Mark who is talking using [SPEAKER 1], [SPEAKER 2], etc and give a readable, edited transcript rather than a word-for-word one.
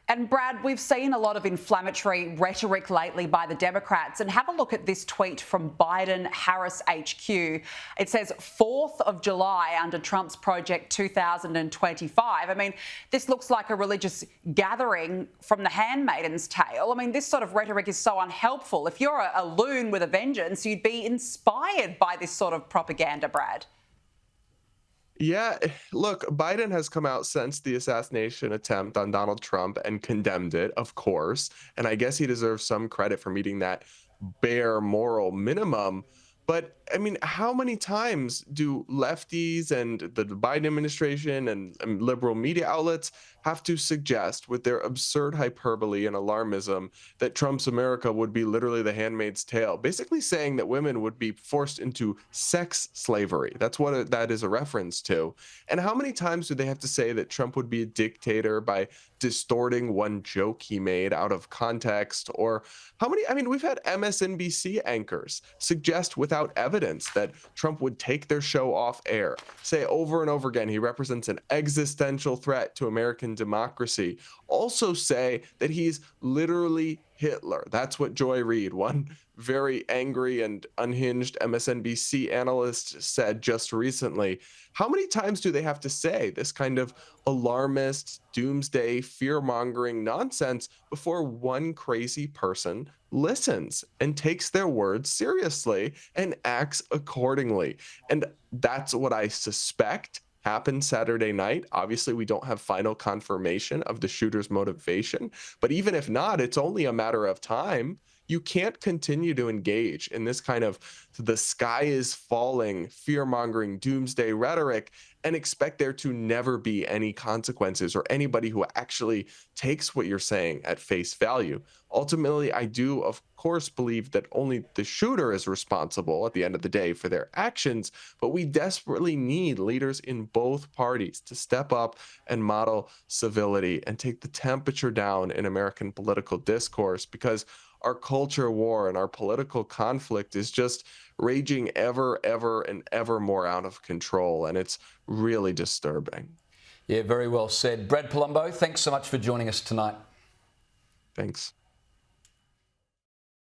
[SPEAKER 1] And Brad, we've seen a lot of inflammatory rhetoric lately by the Democrats. And have a look at this tweet from Biden Harris HQ. It says 4th of July under Trump's Project 2025. I mean, this looks like a religious gathering from The Handmaid's Tale. I mean, this sort of rhetoric is so unhelpful. If you're a loon with a vengeance, you'd be inspired by this sort of propaganda, Brad.
[SPEAKER 2] Yeah, look, Biden has come out since the assassination attempt on Donald Trump and condemned it, of course. And I guess he deserves some credit for meeting that bare moral minimum. But I mean, how many times do lefties and the Biden administration and liberal media outlets have to suggest, with their absurd hyperbole and alarmism, that Trump's America would be literally the Handmaid's Tale, basically saying that women would be forced into sex slavery? That's what that is a reference to. And how many times do they have to say that Trump would be a dictator by distorting one joke he made out of context? Or how many, I mean, we've had MSNBC anchors suggest without evidence that Trump would take their show off air, say over and over again he represents an existential threat to American democracy, also say that he's literally Hitler. That's what Joy Reid, one very angry and unhinged MSNBC analyst, said just recently. How many times do they have to say this kind of alarmist, doomsday, fear-mongering nonsense before one crazy person listens and takes their words seriously and acts accordingly? And that's what I suspect happened Saturday night. Obviously, we don't have final confirmation of the shooter's motivation, but even if not, it's only a matter of time. You can't continue to engage in this kind of the sky is falling, fear-mongering, doomsday rhetoric and expect there to never be any consequences or anybody who actually takes what you're saying at face value. Ultimately, I do, of course, believe that only the shooter is responsible at the end of the day for their actions, but we desperately need leaders in both parties to step up and model civility and take the temperature down in American political discourse, because our culture war and our political conflict is just raging ever and ever more out of control. And it's really disturbing.
[SPEAKER 3] Yeah, very well said. Brad Polumbo, thanks so much for joining us tonight.
[SPEAKER 2] Thanks.